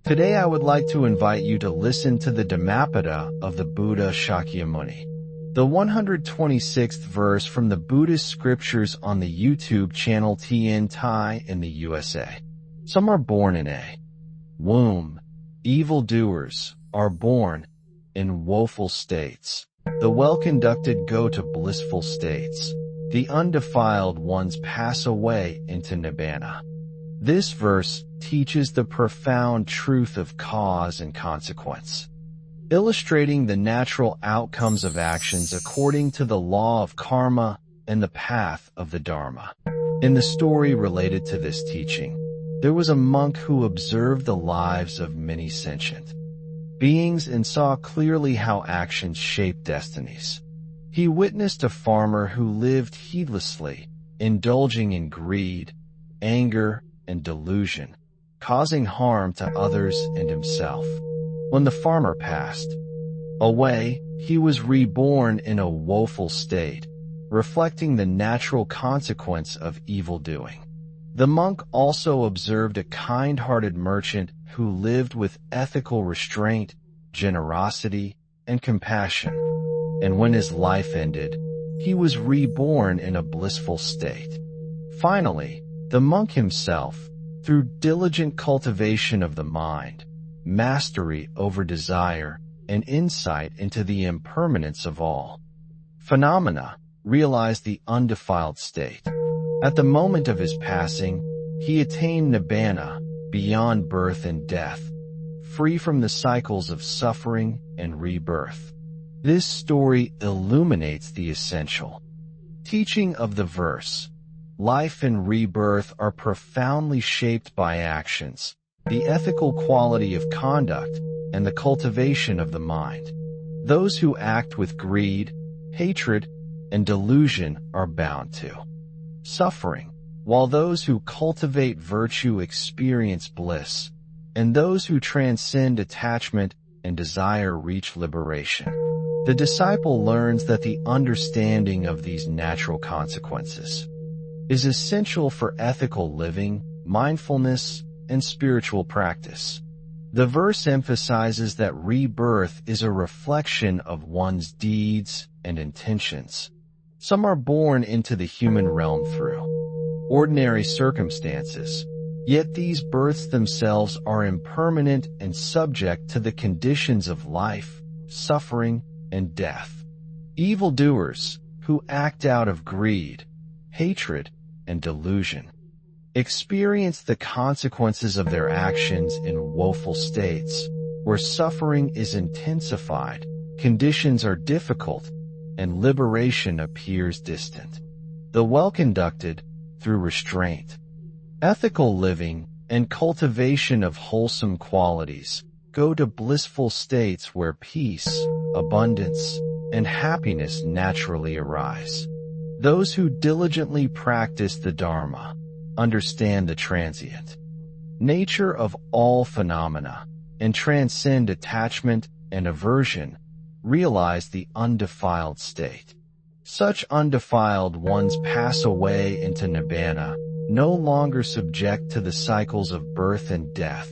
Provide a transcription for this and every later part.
Today I would like to invite you to listen to the Dhammapada of the Buddha Shakyamuni, the 126th verse from the Buddhist scriptures on the YouTube channel Thien Thai in the USA. Some are born in a womb. Evildoers are born in woeful states. The well-conducted go to blissful states. The undefiled ones pass away into nibbana. This verse teaches the profound truth of cause and consequence, illustrating the natural outcomes of actions according to the law of karma and the path of the Dharma. In the story related to this teaching, there was a monk who observed the lives of many sentient beings and saw clearly how actions shape destinies. He witnessed a farmer who lived heedlessly, indulging in greed, anger, and delusion, causing harm to others and himself. When the farmer passed away, he was reborn in a woeful state, reflecting the natural consequence of evil doing. The monk also observed a kind-hearted merchant who lived with ethical restraint, generosity, and compassion, and when his life ended, he was reborn in a blissful state. Finally, the monk himself, through diligent cultivation of the mind, mastery over desire, and insight into the impermanence of all phenomena, realized the undefiled state. At the moment of his passing, he attained nibbana, beyond birth and death, free from the cycles of suffering and rebirth. This story illuminates the essential teaching of the verse. Life and rebirth are profoundly shaped by actions, the ethical quality of conduct, and the cultivation of the mind. Those who act with greed, hatred, and delusion are bound to suffering, while those who cultivate virtue experience bliss, and those who transcend attachment and desire reach liberation. The disciple learns that the understanding of these natural consequences is essential for ethical living, mindfulness, and spiritual practice. The verse emphasizes that rebirth is a reflection of one's deeds and intentions. Some are born into the human realm through ordinary circumstances, yet these births themselves are impermanent and subject to the conditions of life, suffering, and death. Evildoers, who act out of greed, hatred, and delusion, experience the consequences of their actions in woeful states, where suffering is intensified, conditions are difficult, and liberation appears distant. The well-conducted, through restraint, ethical living, and cultivation of wholesome qualities, go to blissful states where peace, abundance, and happiness naturally arise. Those who diligently practice the Dharma understand the transient nature of all phenomena and transcend attachment and aversion, realize the undefiled state. Such undefiled ones pass away into nibbana, no longer subject to the cycles of birth and death,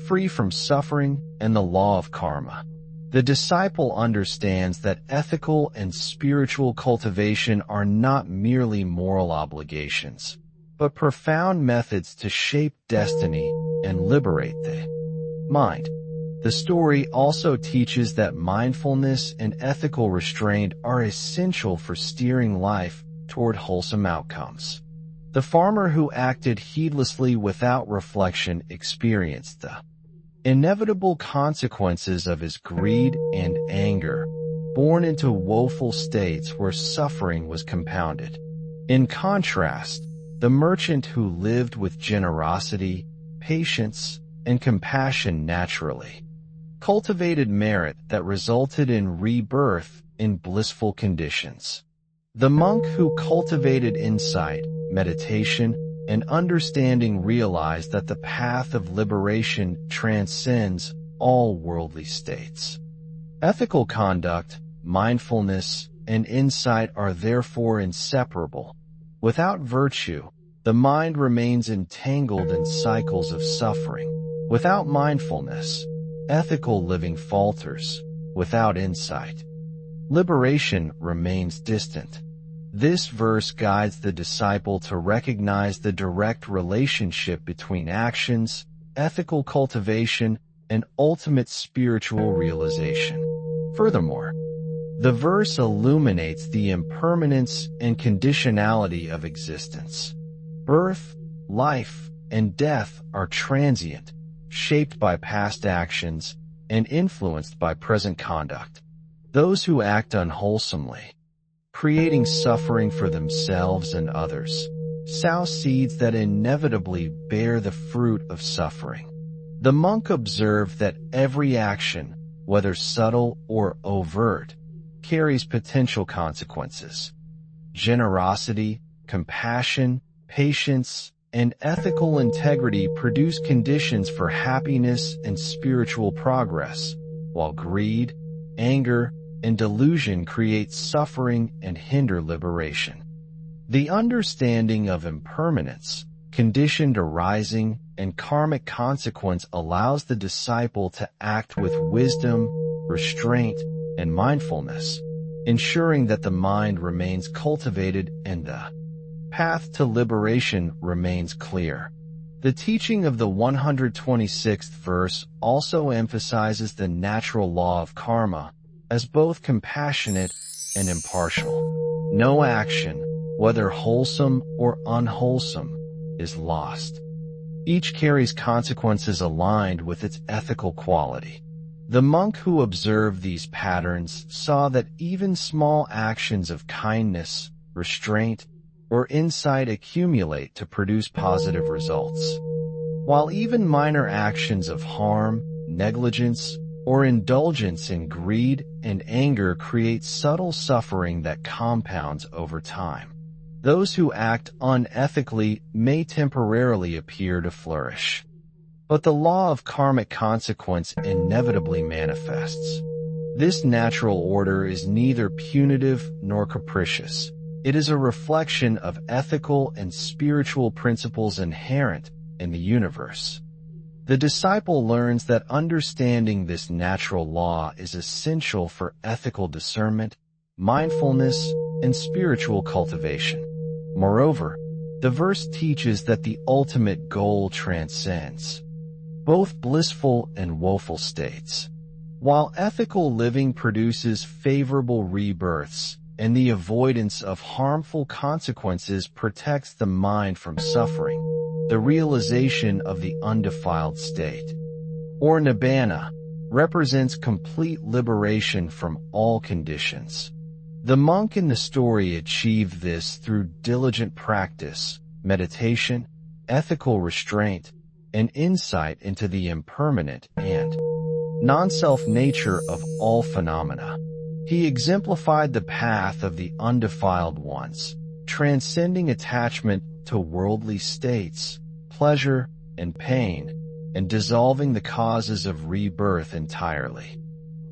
free from suffering and the law of karma. The disciple understands that ethical and spiritual cultivation are not merely moral obligations, but profound methods to shape destiny and liberate the mind. The story also teaches that mindfulness and ethical restraint are essential for steering life toward wholesome outcomes. The farmer who acted heedlessly without reflection experienced the inevitable consequences of his greed and anger, born into woeful states where suffering was compounded. In contrast, the merchant who lived with generosity, patience, and compassion naturally cultivated merit that resulted in rebirth in blissful conditions. The monk who cultivated insight, meditation, and understanding realized that the path of liberation transcends all worldly states. Ethical conduct, mindfulness, and insight are therefore inseparable. Without virtue, the mind remains entangled in cycles of suffering, Without mindfulness, ethical living falters. Without insight, liberation remains distant. This verse guides the disciple to recognize the direct relationship between actions, ethical cultivation, and ultimate spiritual realization. Furthermore, the verse illuminates the impermanence and conditionality of existence. Birth, life, and death are transient, shaped by past actions, and influenced by present conduct. Those who act unwholesomely, creating suffering for themselves and others, sow seeds that inevitably bear the fruit of suffering. The monk observed that every action, whether subtle or overt, carries potential consequences. Generosity, compassion, patience, and ethical integrity produce conditions for happiness and spiritual progress, while greed, anger, and delusion create suffering and hinder liberation. The understanding of impermanence, conditioned arising, and karmic consequence allows the disciple to act with wisdom, restraint, and mindfulness, ensuring that the mind remains cultivated and the path to liberation remains clear. The teaching of the 126th verse also emphasizes the natural law of karma as both compassionate and impartial. No action, whether wholesome or unwholesome, is lost. Each carries consequences aligned with its ethical quality. The monk who observed these patterns saw that even small actions of kindness, restraint, or insight accumulate to produce positive results, while even minor actions of harm, negligence, or indulgence in greed and anger create subtle suffering that compounds over time. Those who act unethically may temporarily appear to flourish, but the law of karmic consequence inevitably manifests. This natural order is neither punitive nor capricious. It is a reflection of ethical and spiritual principles inherent in the universe. The disciple learns that understanding this natural law is essential for ethical discernment, mindfulness, and spiritual cultivation. Moreover, the verse teaches that the ultimate goal transcends both blissful and woeful states. While ethical living produces favorable rebirths, and the avoidance of harmful consequences protects the mind from suffering, the realization of the undefiled state, or nibbana, represents complete liberation from all conditions. The monk in the story achieved this through diligent practice, meditation, ethical restraint, and insight into the impermanent and non-self nature of all phenomena. He exemplified the path of the undefiled ones, transcending attachment to worldly states, pleasure, and pain, and dissolving the causes of rebirth entirely.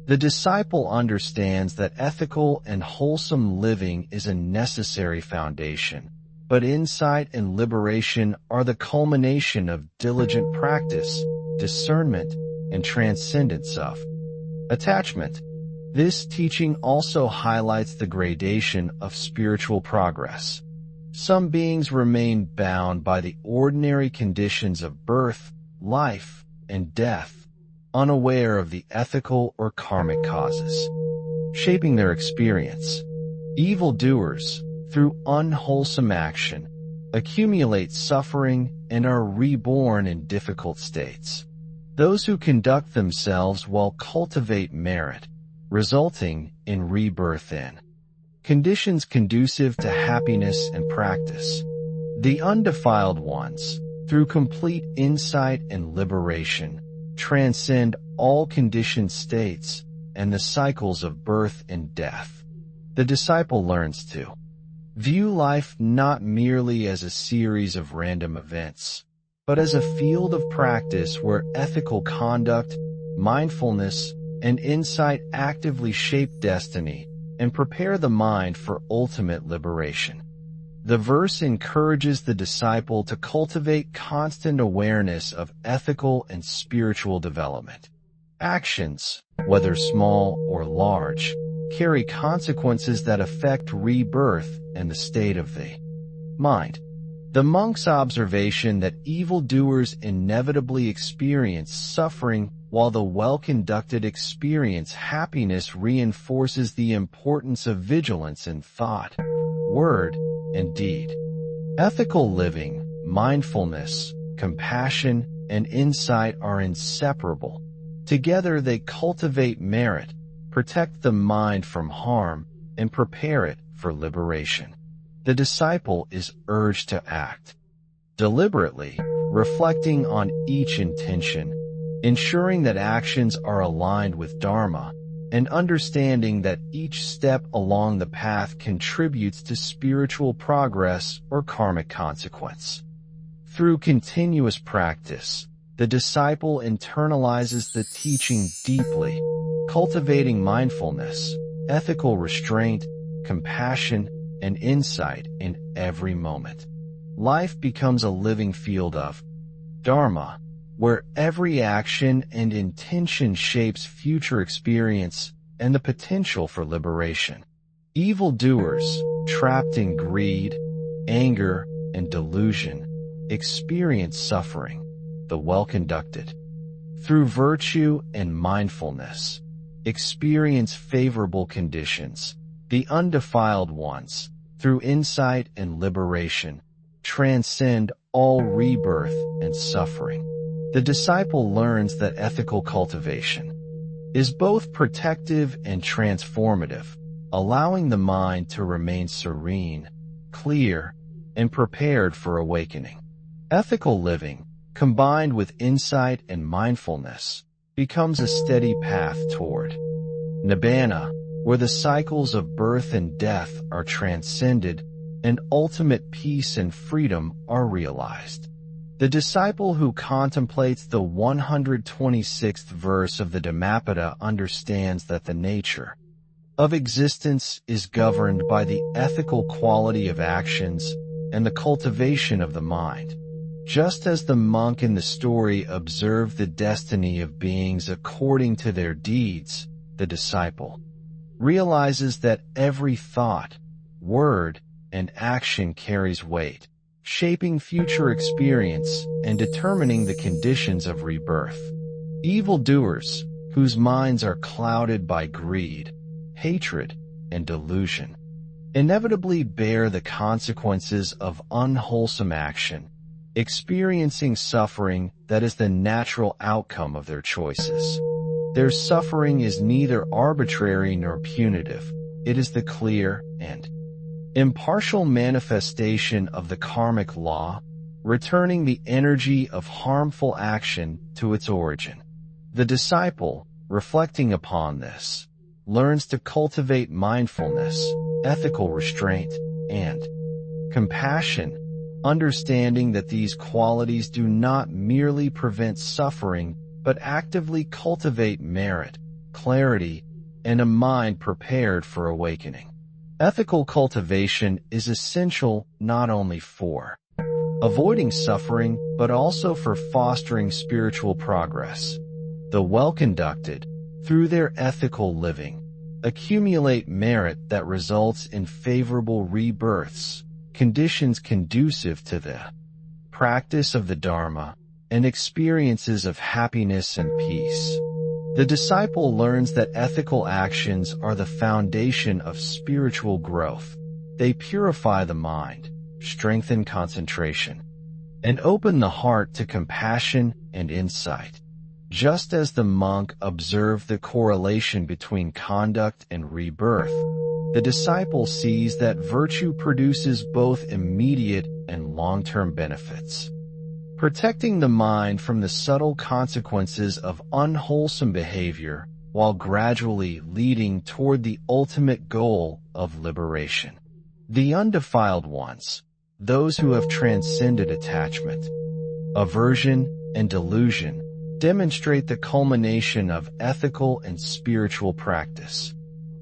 The disciple understands that ethical and wholesome living is a necessary foundation, but insight and liberation are the culmination of diligent practice, discernment, and transcendence of attachment. This teaching also highlights the gradation of spiritual progress. Some beings remain bound by the ordinary conditions of birth, life, and death, unaware of the ethical or karmic causes shaping their experience. Evildoers, through unwholesome action, accumulate suffering and are reborn in difficult states. Those who conduct themselves well cultivate merit, resulting in rebirth in conditions conducive to happiness and practice. The undefiled ones, through complete insight and liberation, transcend all conditioned states and the cycles of birth and death. The disciple learns to view life not merely as a series of random events, but as a field of practice where ethical conduct, mindfulness, and insight actively shape destiny and prepare the mind for ultimate liberation. The verse encourages the disciple to cultivate constant awareness of ethical and spiritual development. Actions, whether small or large, carry consequences that affect rebirth and the state of the mind. The monk's observation that evildoers inevitably experience suffering while the well-conducted experience happiness reinforces the importance of vigilance in thought, word, and deed. Ethical living, mindfulness, compassion, and insight are inseparable. Together they cultivate merit, protect the mind from harm, and prepare it for liberation. The disciple is urged to act deliberately, reflecting on each intention, ensuring that actions are aligned with Dharma, and understanding that each step along the path contributes to spiritual progress or karmic consequence. Through continuous practice, the disciple internalizes the teaching deeply, cultivating mindfulness, ethical restraint, compassion, and insight in every moment. Life becomes a living field of Dharma, where every action and intention shapes future experience and the potential for liberation. Evildoers, trapped in greed, anger, and delusion, experience suffering. The well-conducted, through virtue and mindfulness, experience favorable conditions. The undefiled ones, through insight and liberation, transcend all rebirth and suffering. The disciple learns that ethical cultivation is both protective and transformative, allowing the mind to remain serene, clear, and prepared for awakening. Ethical living, combined with insight and mindfulness, becomes a steady path toward Nibbana, where the cycles of birth and death are transcended and ultimate peace and freedom are realized. The disciple who contemplates the 126th verse of the Dhammapada understands that the nature of existence is governed by the ethical quality of actions and the cultivation of the mind. Just as the monk in the story observed the destiny of beings according to their deeds, the disciple realizes that every thought, word, and action carries weight, shaping future experience and determining the conditions of rebirth. Evildoers, whose minds are clouded by greed, hatred, and delusion, inevitably bear the consequences of unwholesome action, experiencing suffering that is the natural outcome of their choices. Their suffering is neither arbitrary nor punitive. It is the clear and impartial manifestation of the karmic law, returning the energy of harmful action to its origin. The disciple, reflecting upon this, learns to cultivate mindfulness, ethical restraint, and compassion, understanding that these qualities do not merely prevent suffering but actively cultivate merit, clarity, and a mind prepared for awakening. Ethical cultivation is essential not only for avoiding suffering but also for fostering spiritual progress. The well-conducted, through their ethical living, accumulate merit that results in favorable rebirths, conditions conducive to the practice of the Dharma, and experiences of happiness and peace. The disciple learns that ethical actions are the foundation of spiritual growth. They purify the mind, strengthen concentration, and open the heart to compassion and insight. Just as the monk observed the correlation between conduct and rebirth, the disciple sees that virtue produces both immediate and long-term benefits. Protecting the mind from the subtle consequences of unwholesome behavior while gradually leading toward the ultimate goal of liberation. The undefiled ones, those who have transcended attachment, aversion, and delusion, demonstrate the culmination of ethical and spiritual practice.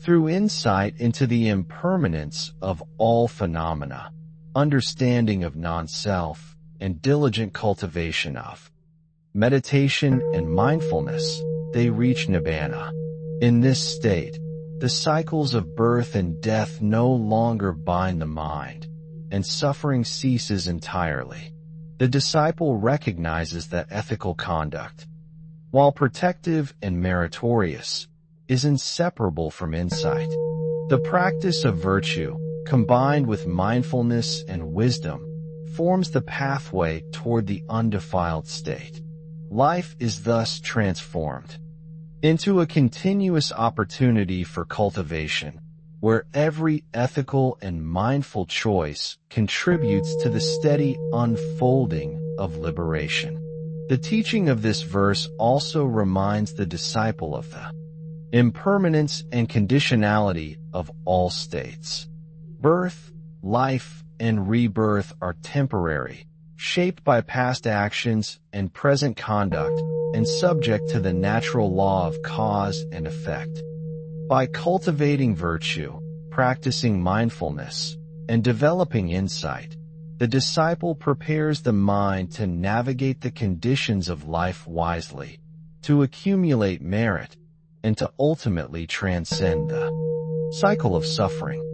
Through insight into the impermanence of all phenomena, understanding of non-self, and diligent cultivation of meditation and mindfulness, they reach nibbana. In this state, the cycles of birth and death no longer bind the mind, and suffering ceases entirely. The disciple recognizes that ethical conduct, while protective and meritorious, is inseparable from insight. The practice of virtue, combined with mindfulness and wisdom, forms the pathway toward the undefiled state. Life is thus transformed into a continuous opportunity for cultivation, where every ethical and mindful choice contributes to the steady unfolding of liberation. The teaching of this verse also reminds the disciple of the impermanence and conditionality of all states. Birth, life, and rebirth are temporary, shaped by past actions and present conduct, and subject to the natural law of cause and effect. By cultivating virtue, practicing mindfulness, and developing insight, the disciple prepares the mind to navigate the conditions of life wisely, to accumulate merit, and to ultimately transcend the cycle of suffering.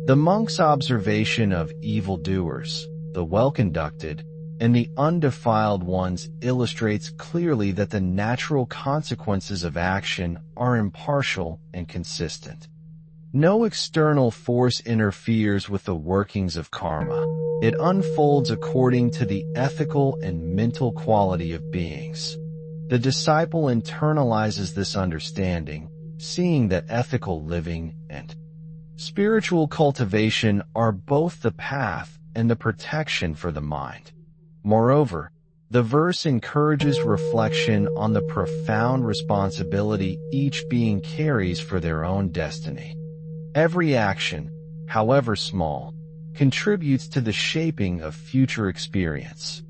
The monk's observation of evildoers, the well-conducted, and the undefiled ones illustrates clearly that the natural consequences of action are impartial and consistent. No external force interferes with the workings of karma. It unfolds according to the ethical and mental quality of beings. The disciple internalizes this understanding, seeing that ethical living and spiritual cultivation are both the path and the protection for the mind. Moreover, the verse encourages reflection on the profound responsibility each being carries for their own destiny. Every action, however small, contributes to the shaping of future experience.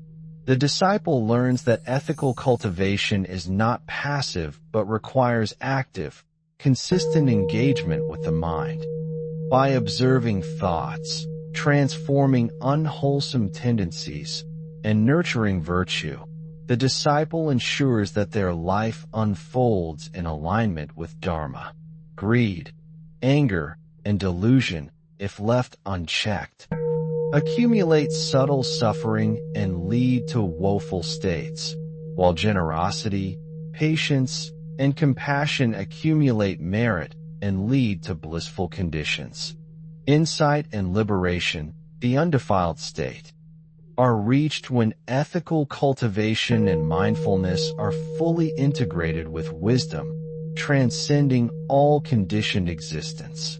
The disciple learns that ethical cultivation is not passive but requires active, consistent engagement with the mind. By observing thoughts, transforming unwholesome tendencies, and nurturing virtue, the disciple ensures that their life unfolds in alignment with Dharma. Greed, anger, and delusion, if left unchecked, accumulate subtle suffering and lead to woeful states, while generosity, patience, and compassion accumulate merit and lead to blissful conditions. Insight and liberation, the undefiled state, are reached when ethical cultivation and mindfulness are fully integrated with wisdom, transcending all conditioned existence.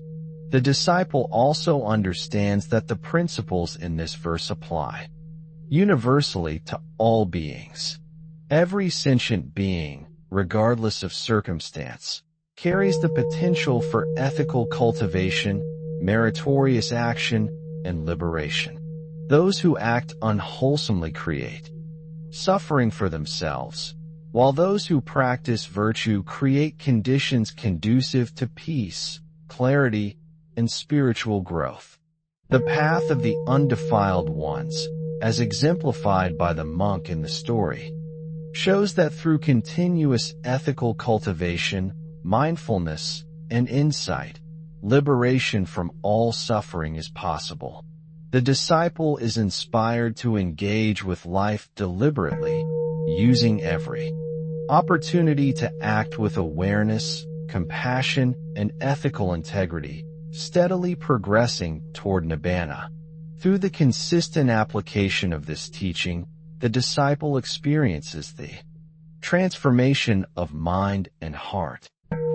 The disciple also understands that the principles in this verse apply universally to all beings. Every sentient being, regardless of circumstance, carries the potential for ethical cultivation, meritorious action, and liberation. Those who act unwholesomely create suffering for themselves, while those who practice virtue create conditions conducive to peace, clarity, and spiritual growth. The path of the undefiled ones, as exemplified by the monk in the story, shows that through continuous ethical cultivation, mindfulness, and insight, liberation from all suffering is possible. The disciple is inspired to engage with life deliberately, using every opportunity to act with awareness, compassion, and ethical integrity, steadily progressing toward nibbana. Through the consistent application of this teaching, the disciple experiences the transformation of mind and heart.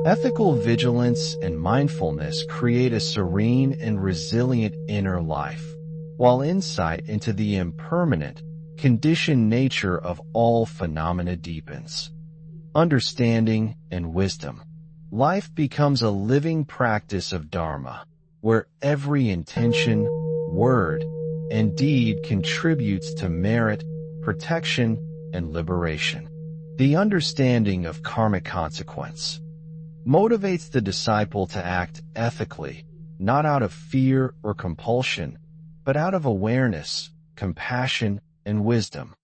Ethical vigilance and mindfulness create a serene and resilient inner life, while insight into the impermanent, conditioned nature of all phenomena deepens. Understanding and wisdom. Life becomes a living practice of Dharma, where every intention, word, and deed contributes to merit, protection, and liberation. The understanding of karmic consequence motivates the disciple to act ethically, not out of fear or compulsion, but out of awareness, compassion, and wisdom.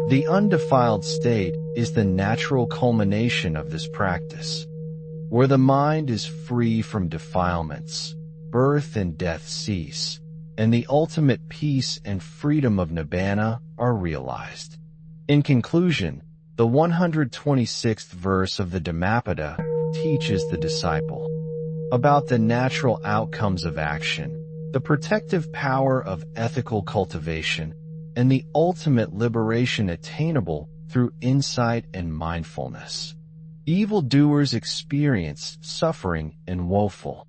The undefiled state is the natural culmination of this practice, where the mind is free from defilements, birth and death cease, and the ultimate peace and freedom of nibbana are realized. In conclusion, the 126th verse of the Dhammapada teaches the disciple about the natural outcomes of action, the protective power of ethical cultivation, and the ultimate liberation attainable through insight and mindfulness. Evildoers experience suffering and woeful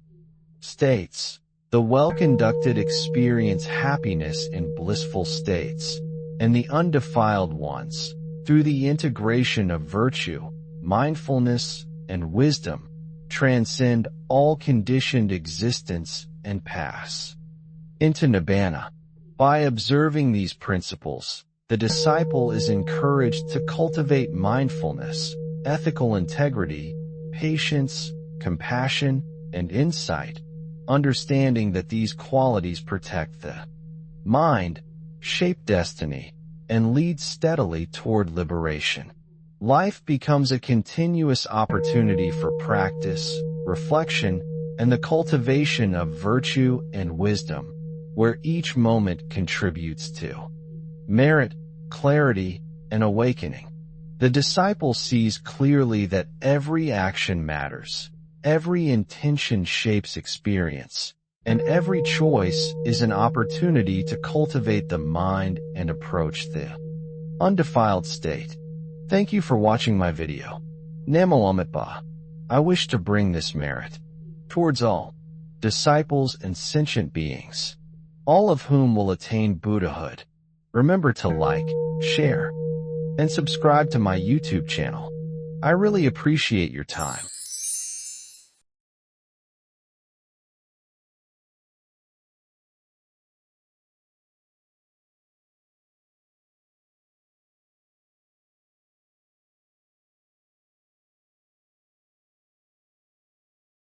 states. The well-conducted experience happiness in blissful states, and the undefiled ones, through the integration of virtue, mindfulness, and wisdom, transcend all conditioned existence and pass into nibbana. By observing these principles, the disciple is encouraged to cultivate mindfulness, ethical integrity, patience, compassion, and insight, understanding that these qualities protect the mind, shape destiny, and lead steadily toward liberation. Life becomes a continuous opportunity for practice, reflection, and the cultivation of virtue and wisdom, where each moment contributes to merit, clarity, and awakening. The disciple sees clearly that every action matters, every intention shapes experience, and every choice is an opportunity to cultivate the mind and approach the undefiled state. Thank you for watching my video. Namo Amitabha. I wish to bring this merit towards all disciples and sentient beings, all of whom will attain Buddhahood. Remember to like, share, and subscribe to my YouTube channel. I really appreciate your time.